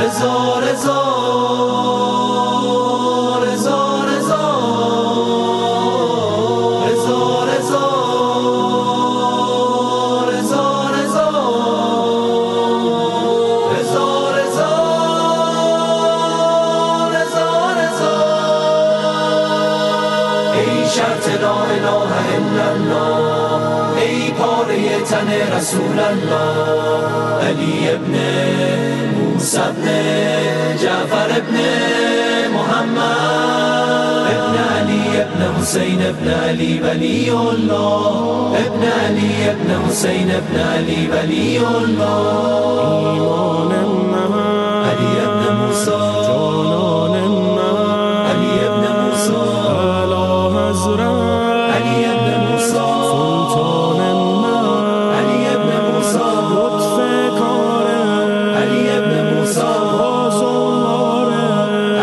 رضا رضا رضا رضا رضا رضا رضا رضا رضا رضا رضا رضا ای شرط لا اله الا الله، ای پاره تن رسول الله، علی ابن موسی ابن جعفر ابن محمد، ابن علی ابن حسین ابن علی ولی الله، ابن علی ابن حسین ابن علی ولی الله. ایمان من علی ابن موسی، جانان من علی ابن موسی، اعلی حضرت علی ابن موسی، سلطان من علی ابن موسی، لطف کارم علی ابن موسی، رازوار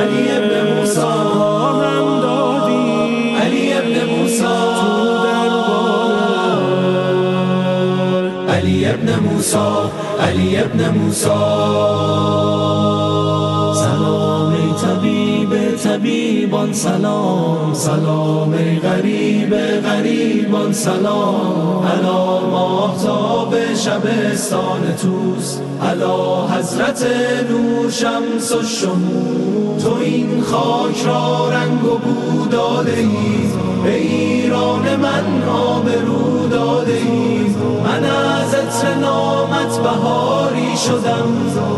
علی ابن موسی، راهم دادی علی ابن موسی، تو دربار علی ابن موسی، علی ابن موسی. سلام ای طبیب طبیبان، سلام سلام ای غریب غریبان، سلام علی ماهتاب شبستان توس، علی حضرت نور شمس الشموس. تو این خاک را رنگ و بو داده ای، به ایران من آبرو داده ای. من از عطر نامت بهاری شدم،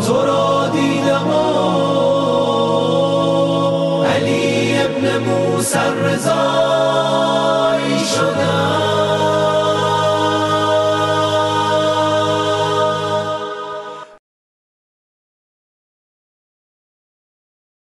تو را دیدم علی ابن موسی رضا.